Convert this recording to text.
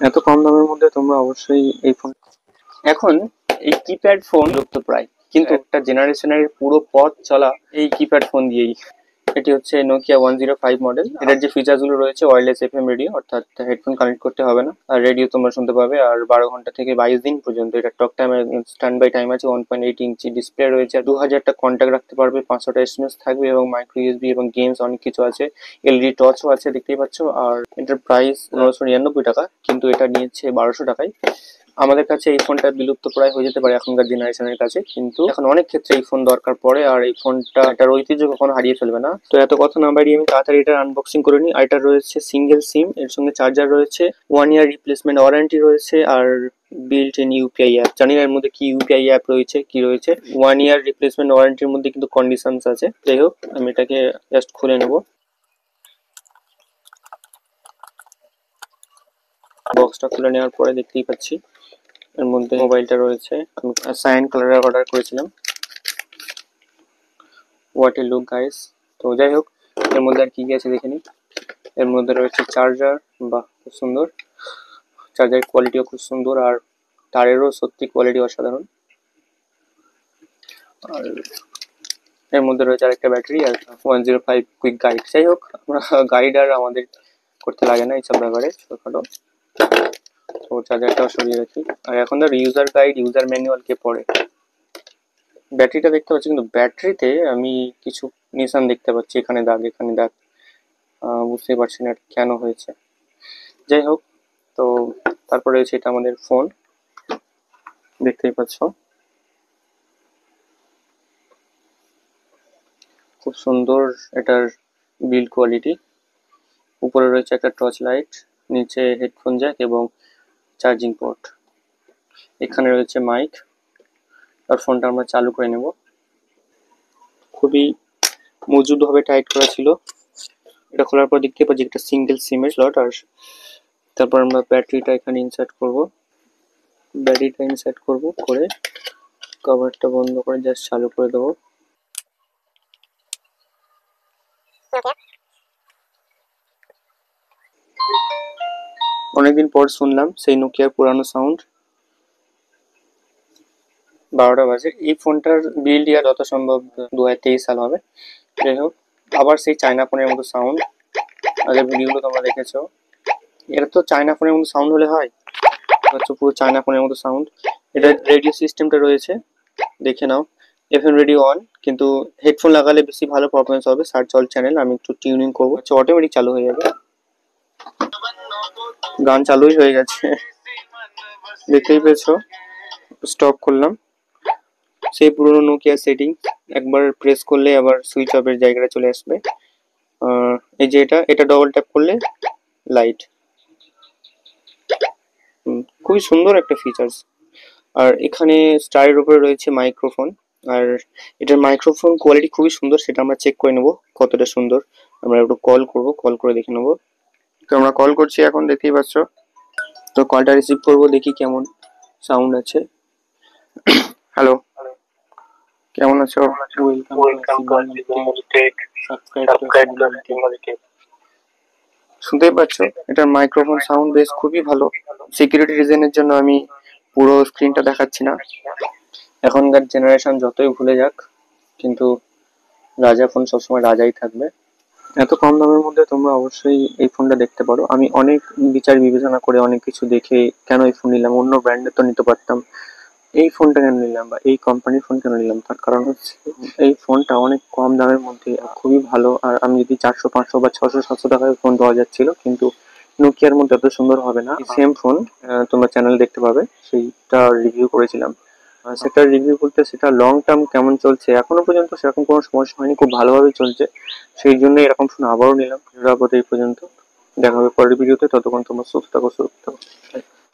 এত কম দামের মধ্যে তোমরা অবশ্যই এই ফোন। এখন এই কিপ্যাড ফোন লুপ্তপ্রায়, কিন্তু একটা জেনারেশনের পুরো পথ চলা এই কিপ্যাড ফোন দিয়েই। এটি হচ্ছে নোকিয়া 105 মডেল। এটার যে ফিচার্স গুলো রয়েছে, ওয়্যারলেস এফএম রেডিও, অর্থাৎ হেডফোন কানেক্ট করতে হবে না, আর রেডিও তোমরা শুনতে পাবে, আর 12 ঘন্টা থেকে 22 দিন পর্যন্ত এটা talk time, standby time আছে, 1.8 ইঞ্চি ডিসপ্লে রয়েছে, 2000টা কন্ট্যাক্ট রাখতে পারবে, 500টা এসএমএস থাকবে, এবং মাইক্রো ইউএসবি এবং গেমস অনেক কিছু আছে, এলইডি টর্চও আছে, দেখতেই পাচ্ছ। আর এটার প্রাইস 999 টাকা, কিন্তু এটা নিয়েছে 1200 টাকায়। আমাদের কাছে এই ফোনটা বিলুপ্ত প্রায় হয়ে যেতে পারে এখনকার জেনারেশনের কাছে, কিন্তু এখন অনেক ক্ষেত্রে এই ফোন দরকার পড়ে, আর এই ফোনটা এটার ঐতিহ্য কখনো হারিয়ে ফেলবে না। তো এত কথা না বাড়িয়ে আমি তাড়াতাড়ি এটার আনবক্সিং করে নিই। আর এটা রয়েছে সিঙ্গেল সিম, এর সঙ্গে চার্জার রয়েছে, 1 ইয়ার রিপ্লেসমেন্ট ওয়ারেন্টি রয়েছে, আর বিল্ট ইন ইউপিআই অ্যাপ। জানি না এর মধ্যে কি ইউপিআই অ্যাপ রয়েছে কি রয়েছে। 1 ইয়ার রিপ্লেসমেন্ট ওয়ারেন্টির মধ্যে কিন্তু কন্ডিশনস আছে। যাই হোক, আমি এটাকে জাস্ট খুলে নেবো। বক্সটা খুলে নেওয়ার পরে দেখতেই পাচ্ছি এর মধ্যে মোবাইলটা রয়েছে। আমি সায়ান কালারের অর্ডার করেছিলাম। What a look guys. তো যাই হোক, এর মধ্যে আর কি কি আছে দেখে নিই। এর মধ্যে রয়েছে চার্জার, বাহ খুব সুন্দর, চার্জারের কোয়ালিটিও খুব সুন্দর, আর তারেরও সত্যি কোয়ালিটি অসাধারণ। আর এর মধ্যে রয়েছে আরেকটা ব্যাটারি, আর 105 কুইক গাইড। যাই হোক, আমরা গাইড আর আমাদের করতে লাগে না এইসব ব্যাপারে, ছোটখাটো। তো চার্জারটাও সরিয়ে রাখি। আর এখন ধর ইউজার গাইড, ইউজার ম্যানুয়াল কে পড়ে। ব্যাটারিটা দেখতে পাচ্ছি, কিন্তু ব্যাটারিতে আমি কিছু নিশান দেখতে পাচ্ছি, এখানে দাগ এখানে দাগ, বুঝতে পারছি না কেন হয়েছে। যাই হোক, তো তারপরে রয়েছে এটা আমাদের ফোন, দেখতেই পাচ্ছ খুব সুন্দর এটার বিল্ড কোয়ালিটি। উপরে রয়েছে একটা টর্চ লাইট, নিচে হেডফোন জ্যাক এবং চার্জিং পোর্ট, এখানে রয়েছে মাইক। আর ফোনটা আমরা চালু করে নেব। খুবই মজবুত ভাবে টাইট করা ছিল। এটা খোলার পর দেখতে পাচ্ছি একটা সিঙ্গেল সিমের স্লট। আর তারপর আমরা ব্যাটারিটা এখানে ইনসার্ট করব, করে কভারটা বন্ধ করে জাস্ট চালু করে দেবো। অনেকদিন পর শুনলাম সেই নোকিয়ার পুরানো সাউন্ড। 12টা বাজে। এই ফোনটার বিল্ড ইয়ার যত সম্ভব 2023 সাল হবে। যাই হোক, আবার সেই চায়না ফোনের মতো সাউন্ড। আগের ভিডিওগুলো তোমরা দেখেছো, এটা তো চায়না ফোনের মতো সাউন্ড হলে হয়, হচ্ছে পুরো চায়না ফোনের মতো সাউন্ড। এটা রেডিও সিস্টেমটা রয়েছে, দেখে নাও, এফএম রেডিও অন, কিন্তু হেডফোন লাগালে বেশি ভালো পারফরমেন্স হবে। সার্চ অল চ্যানেল, আমি একটু টিউনিং করবো, অটোমেটিক চালু হয়ে যাবে। গান চালুই হয়ে গেছে, দেখতেই পেয়েছো। স্টপ করলাম। সেই পুরোনো নোকিয়া সেটিং, একবার প্রেস করলে আবার সুইচ অফের জায়গাটা চলে আসবে। এই যে এটা ডবল ট্যাপ করলে লাইট। খুবই সুন্দর একটা ফিচার্স। আর এখানে স্টারের উপরে রয়েছে মাইক্রোফোন, আর এটার মাইক্রোফোন কোয়ালিটি খুবই সুন্দর, সেটা আমরা চেক করে নেবো কতটা সুন্দর। আমরা একটু কল করব, কল করে দেখে নেবো। তো আমরা কল করছি এখন, দেখতেই পাচ্ছ। তো কলটা রিসিভ করবো, দেখি কেমন সাউন্ড আছে। হ্যালো, কেমন আছো? শুনতেই পাচ্ছ এটার মাইক্রোফোন সাউন্ড বেস খুবই ভালো। সিকিউরিটি রিজনের জন্য আমি পুরো স্ক্রিনটা দেখাচ্ছি না। এখনকার জেনারেশন যতই ভুলে যাক, কিন্তু রাজা ফোন সবসময় রাজাই থাকবে। এত কম দামের মধ্যে তোমরা অবশ্যই এই ফোনটা দেখতে পারো। আমি অনেক বিচার বিবেচনা করে অনেক কিছু দেখে কেন এই ফোন নিলাম, অন্য ব্র্যান্ডের তো নিতে পারতাম, এই ফোনটা কেন নিলাম বা এই কোম্পানির ফোন কেন নিলাম, তার কারণ হচ্ছে এই ফোনটা অনেক কম দামের মধ্যে খুবই ভালো। আর আমি যদি 400 500 বা 600 700 টাকায় ফোন পাওয়া যাচ্ছিল, কিন্তু নোকিয়ার মধ্যে এত সুন্দর হবে না। সেম ফোন তোমরা চ্যানেল দেখতে পাবে, সেইটা রিভিউ করেছিলাম। সেটা রিভিউ বলতে সেটা লং টার্ম কেমন চলছে, এখনো পর্যন্ত সেরকম কোনো সমস্যা হয়নি, খুব ভালোভাবেই চলছে। সেই জন্য এরকম ফোন আবারও নিলাম। এই পর্যন্ত দেখা হবে পরের ভিডিওতে, ততক্ষণ তোমরা সুস্থ থাকো, সুস্থ থাকো।